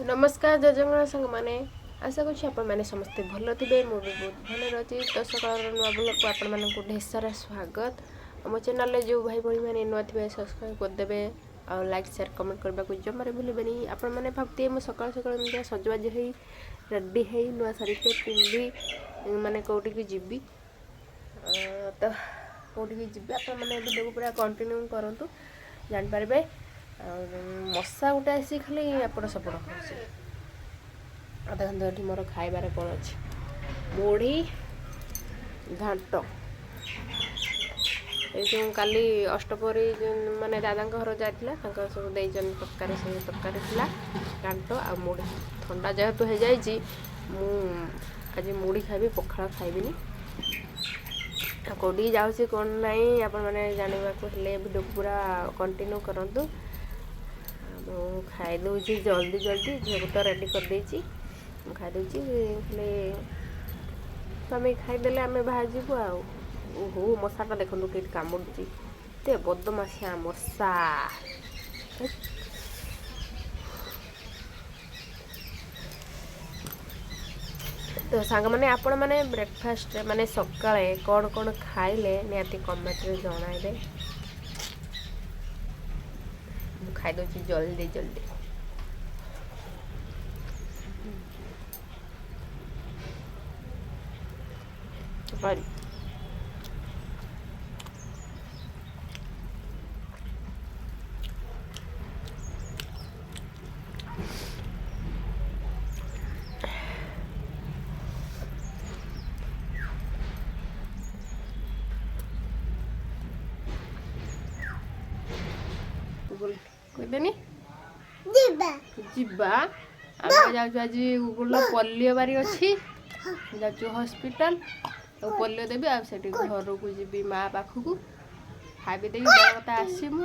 नमस्कार जय जगन्नाथ सांग मैंने आशा कर समस्ते भल थे मुझे बहुत भल अच्छी तो सकाल नुआ ब्लॉग को आपको ढेर सारा स्वागत मो चैनल जो भाई भाई मैंने नुआ थे सब्सक्राइब करदे और लाइक शेयर कमेंट करने को जमारे भूलें आपण मैंने भावती मुझे सकाल सकाल सजबाज हो रेडी है नुआ शाढ़ी पे पिंधि माने कौटी जीवी तो कौटी जी आपने वीडियो को पूरा कंटिन्यू करूँ जापारे मशा गोटे आसी खाली एपट सेपट हो देखते ये मोर खाइबार कौन अच्छे मुढ़ी घाट ये काली अष्टपरी माने दादा घर जाता सब देचन तरकारी सब तरकारी थी घाट आ मुढ़ी थंडा जेहेतु हो जाए आज मुढ़ी खाइबी पखाड़ खाइबिनी कौटी जाऊँगी कौन नाई आपण मैंने जानवा वीडियो पूरा कंटिन्यू करूँ खाई दूँ जल्दी जल्दी झील को तो रेडी कर देची खाई दूँ खाली स्वामी खाईदे आम बाहर जीवु आहो मशाटा देखो कि कामुड़ी ते बदमाशिया मशा तो सांग मैंने आपण मैंने ब्रेकफास्ट माने सकाळे कौन कौन खाइले निहाती कमेंट रे जणाइबे खाई दूँ जल्दी जल्दी कहदेनी जीवा आम जाऊँ आज गुगल पोलियो बारी अच्छी जाऊँ हॉस्पिटल तो पोलियो देवी आठ घर को जी माँ पाखक खाई दे देवता आसमु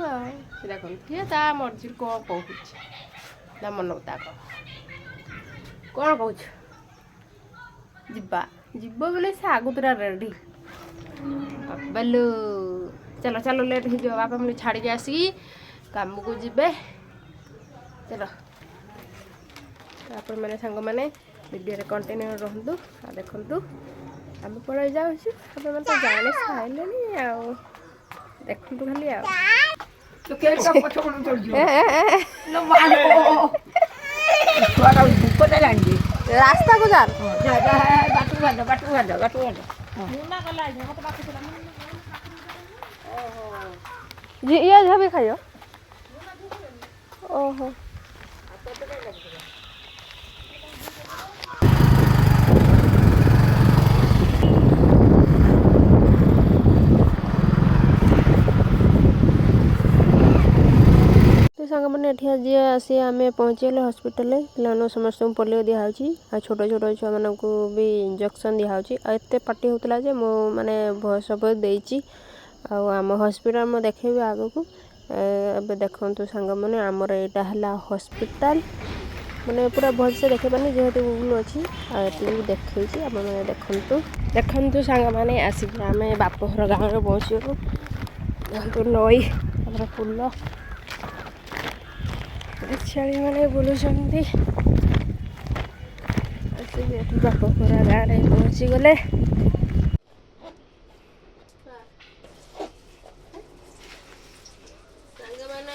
देखिए ता मर्जी कौन कहूँ मन बता कौन कौच जीवा जीव बोले से आगुतरा रेडी बोलो चलो चलो लेट हो बापा मुझे छाड़ी आसिकी काम को जीवे चलो आप मैंने सांग मैंने वीडियो कंटिन्यू रहतु आ देखु आम पड़े जाऊँ आप तो जाने सारे देखु खाली रास्ता को जा ये भी खाइयो ओहो सांग मैंने आज आसी आम पहुँचीगले हॉस्पिटल पे समस्त पोलियो दिखाई आ छोट छोट छुआ मान को भी इंजेक्शन दिखाई एत पार्टी होता जे मो मैंने भयस देती आम हॉस्पिटल में देखेबी आग को ए देखु सांग मैंने आमर यहाँ है हॉस्पिटल मैंने पूरा भल से देखे पानी जेहेतु गूगल अच्छी आगे देखी मैंने देखु देखु सांग मैंने आसिक आम बापघर गाँव में पहुँचू देखो नई आम पुल छाड़ी मैंने बुलूँ बापघर गाँव में पहुँची गले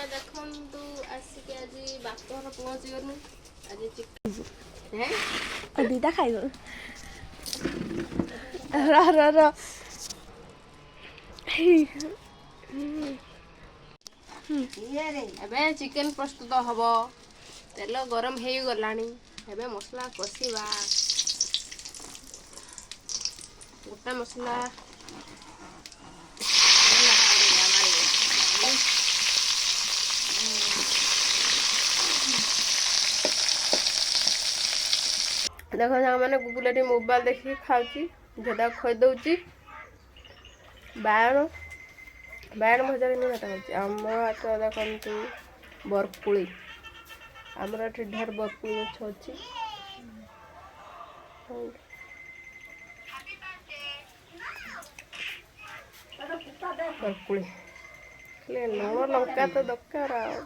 देखु आसिक आज बापघर पहुँची गलु आज दीदा खाई एबे चिकेन प्रस्तुत हम तेल गरम हो गला एबे मसला कषिबा गोटा मसला देख मैंने गुगुल मोबाइल देखिए खाऊँ झेदा खुई दौची बायण बायण भजा नहीं खाता आम हाथ देखु बरपुली आमर ये ढेर बरपुली गछ अच्छी बरपुली लुण लंका तो दरकार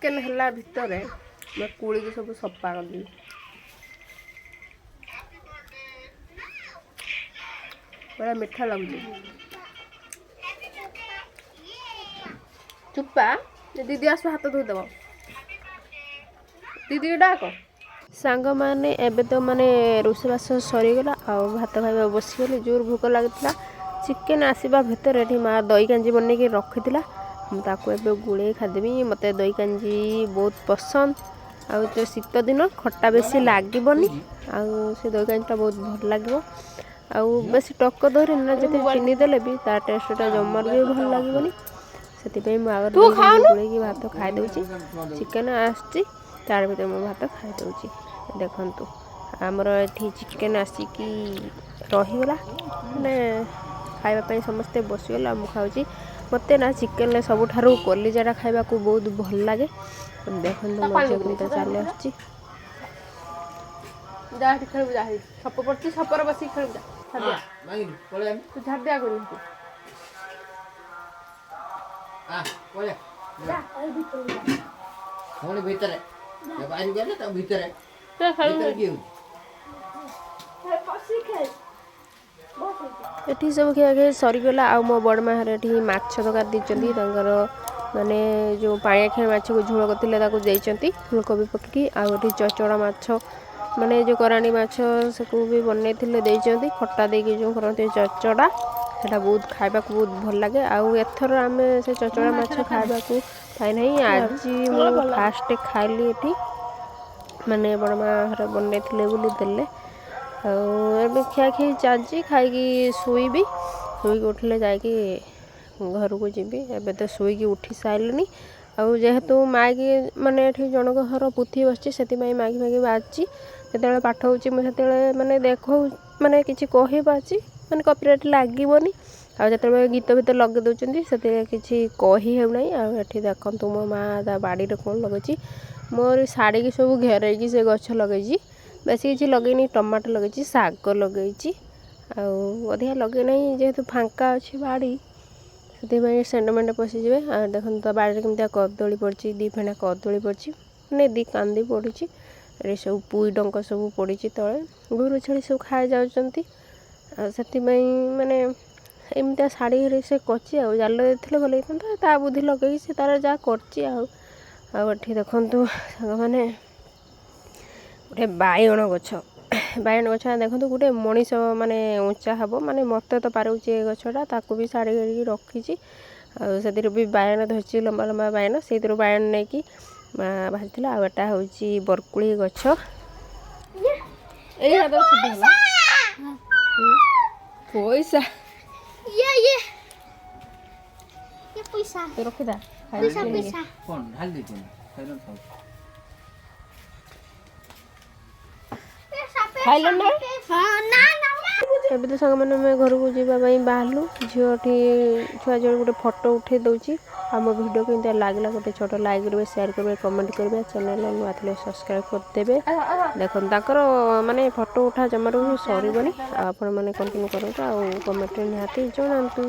ଚିକେନ୍ ହେଲା ଭିତରେ ମୁଁ କୁଳିକି ସବୁ ସଫା କରିଦେବି। ବଢ଼ିଆ ମିଠା ଲାଗୁଛି। ଚୁପା ଦିଦି ଆସ ହାତ ଧୋଇଦେବ। ଦିଦି ଡାକ। ସାଙ୍ଗମାନେ ଏବେ ତ ମାନେ ରୋଷେଇବାସ ସରିଗଲା ଆଉ ଭାତ ଖାଇବା ବସିଗଲି। ଜୋର ଭୋକ ଲାଗୁଥିଲା। ଚିକେନ୍ ଆସିବା ଭିତରେ ଏଠି ମା ଦହି କାଞ୍ଜି ବନେଇକି ରଖିଥିଲା। ମୁଁ ତାକୁ ଏବେ ଗୁଳେଇ ଖାଇଦେବି। ମୋତେ ଦହି କାଞ୍ଜି ବହୁତ ପସନ୍ଦ। ଆଉ ତ ଶୀତ ଦିନ ଖଟା ବେଶୀ ଲାଗିବନି ଆଉ ସେ ଦହି କାଞ୍ଜିଟା ବହୁତ ଭଲ ଲାଗିବ। ଆଉ ବେଶୀ ଟକ ଦହିରେ ନା ଯେତେ ଚିନି ଦେଲେ ବି ତା ଟେଷ୍ଟଟା ଜମାରୁ ବି ଭଲ ଲାଗିବନି। ସେଥିପାଇଁ ମୁଁ ଆଗ ଦହି କାଞ୍ଜି ଗୋଳେଇକି ଭାତ ଖାଇଦେଉଛି। ଚିକେନ୍ ଆସିଛି ତାର ଭିତରେ ମୁଁ ଭାତ ଖାଇଦେଉଛି। ଦେଖନ୍ତୁ ଆମର ଏଠି ଚିକେନ୍ ଆସିକି ରହିଗଲା। ମାନେ ଖାଇବା ପାଇଁ ସମସ୍ତେ ବସିଗଲେ ଆଉ ମୁଁ ଖାଉଛି। ମୋତେ ନା ଚିକେନ୍ରେ ସବୁଠାରୁ କଲିଜାଟା ଖାଇବାକୁ ବହୁତ ଭଲ ଲାଗେ। ଦେଖନ୍ତୁ ମୋ ଝିଅ କେମିତି ଚାଲି ଆସୁଛି। ଯା ହେଠି ଖେଳିବୁ, ଯା ହେଠି ସପ ପଡ଼ିଛି, ସପରେ ବସିକି ଖେଳିବୁ ଯା। ତୁ ଝାଡ଼ିଆ କରିବୁ। ଭିତରେ ଏଠି ସବୁ ଖିଆ ଖିଆ ସରିଗଲା। ଆଉ ମୋ ବଡ଼ ମା ଘରେ ଏଠି ମାଛ ତରକାରୀ ଦେଇଛନ୍ତି। ତାଙ୍କର ମାନେ ଯେଉଁ ପାଣିଆଖିଆ ମାଛକୁ ଝୋଳ କରିଥିଲେ ତାକୁ ଦେଇଛନ୍ତି ଫୁଲକୋବି ପକେଇକି। ଆଉ ଏଠି ଚଚଡ଼ା ମାଛ ମାନେ ଯେଉଁ କରାଣ୍ଡି ମାଛ ସେକୁ ବି ବନେଇଥିଲେ ଦେଇଛନ୍ତି। ଖଟା ଦେଇକି ଯେଉଁ କରନ୍ତି ଚଚଡ଼ା ସେଇଟା ବହୁତ ଖାଇବାକୁ ବହୁତ ଭଲ ଲାଗେ। ଆଉ ଏଥର ଆମେ ସେ ଚଚଡ଼ା ମାଛ ଖାଇବାକୁ ପାଇନାହିଁ। ଆଜି ମୁଁ ଫାଷ୍ଟ ଖାଇଲି ଏଠି ମାନେ ବଡ଼ ମା ଘରେ ବନେଇଥିଲେ ବୋଲି ଦେଲେ। ଆଉ ଏବେ ଖିଆଖିଇ ଚାଲିଛି। ଖାଇକି ଶୋଇବି। ଶୋଇକି ଉଠିଲେ ଯାଇକି ଘରକୁ ଯିବି। ଏବେ ତ ଶୋଇକି ଉଠି ସାରିଲିନି। ଆଉ ଯେହେତୁ ମାଇକି ମାନେ ଏଠି ଜଣଙ୍କ ଘର ପୋଥି ବସିଛି ସେଥିପାଇଁ ମାଇକି ଫାଇକି ବାଜୁଛି। ଯେତେବେଳେ ପାଠ ହେଉଛି ମୁଁ ସେତେବେଳେ ମାନେ ମାନେ କିଛି କହିପାରୁଛି ମାନେ କପିରାଇଟ୍ ଲାଗିବନି। ଆଉ ଯେତେବେଳେ ଗୀତ ଫୀତ ଲଗାଇ ଦେଉଛନ୍ତି ସେଥିରେ କିଛି କହି ହେଉନାହିଁ। ଆଉ ଏଠି ଦେଖନ୍ତୁ ମୋ ମା ତା ବାଡ଼ିରେ କ'ଣ ଲଗେଇଛି। ମୋର ଶାଢ଼ୀକି ସବୁ ଘେରାଇକି ସେ ଗଛ ଲଗେଇଛି। ବେଶୀ କିଛି ଲଗେଇନି। ଟମାଟୋ ଲଗେଇଛି, ଶାଗ ଲଗେଇଛି ଆଉ ଅଧିକା ଲଗେଇ ନାହିଁ ଯେହେତୁ ଫାଙ୍କା ଅଛି ବାଡ଼ି ସେଥିପାଇଁ ଷେଣ୍ଢ ମେଣ୍ଢ ପଶିଯିବେ। ଆଉ ଦେଖନ୍ତୁ ତା ବାଡ଼ିରେ କେମିତିଆ କଦଳୀ ପଡ଼ିଛି। 2 ଫେଣା କଦଳୀ ପଡ଼ିଛି ମାନେ 2 କାନ୍ଦି ପଡ଼ିଛି। ଏଠି ସବୁ ପୁଇ ଡଙ୍କ ସବୁ ପଡ଼ିଛି ତଳେ। ଗୋରୁ ଛେଳି ସବୁ ଖାଇଯାଉଛନ୍ତି। ଆଉ ସେଥିପାଇଁ ମାନେ ଏମିତିଆ ଶାଢ଼ୀ ସେ କରିଛି। ଆଉ ଜାଲ ଦେଇଥିଲେ ଭଲ ହେଇଥାନ୍ତା। ତା ବୁଦ୍ଧି ଲଗେଇକି ସେ ତାର ଯାହା କରିଛି। ଆଉ ଏଠି ଦେଖନ୍ତୁ ସାଙ୍ଗମାନେ ଗୋଟେ ବାଇଗଣ ଗଛ ଦେଖନ୍ତୁ ଗୋଟେ ମଣିଷ ମାନେ ଉଞ୍ଚା ହେବ ମାନେ ମୋତେ ତ ପାରୁଛି ଏ ଗଛଟା। ତାକୁ ବି ଶାଢ଼ୀ କରିକି ରଖିଛି। ଆଉ ସେଥିରେ ବି ବାଇଗଣ ଧରିଛି ଲମ୍ବା ଲମ୍ବା ବାଇଗଣ। ସେଇଥିରୁ ବାଇଗଣ ନେଇକି ଭାଜିଥିଲା। ଆଉ ଏଟା ହେଉଛି ବରକୁଳି ଗଛ। ଏଇ ପଇସା ରଖିଥା ଖାଇଲ ନା। ଏବେ ତ ସାଙ୍ଗମାନେ ଆମେ ଘରକୁ ଯିବା ପାଇଁ ବାହାରିଲୁ। ଝିଅଠି ଛୁଆ ଝିଅ ଗୋଟେ ଫଟୋ ଉଠାଇ ଦେଉଛି। ଆମ ଭିଡ଼ିଓ କେମିତି ଲାଗିଲା ଗୋଟେ ଛୋଟ ଲାଇକ୍ କରିବେ, ସେୟାର କରିବେ, କମେଣ୍ଟ କରିବେ। ଚ୍ୟାନେଲ୍ ନୂଆ ଥିଲେ ସବସ୍କ୍ରାଇବ୍ କରିଦେବେ। ଦେଖନ୍ତୁ ତାଙ୍କର ମାନେ ଫଟୋ ଉଠା ଜମାରୁ ସରିବନି। ଆଉ ଆପଣମାନେ କଣ୍ଟିନ୍ୟୁ କରନ୍ତୁ ଆଉ କମେଣ୍ଟରେ ନିହାତି ଜଣାନ୍ତୁ।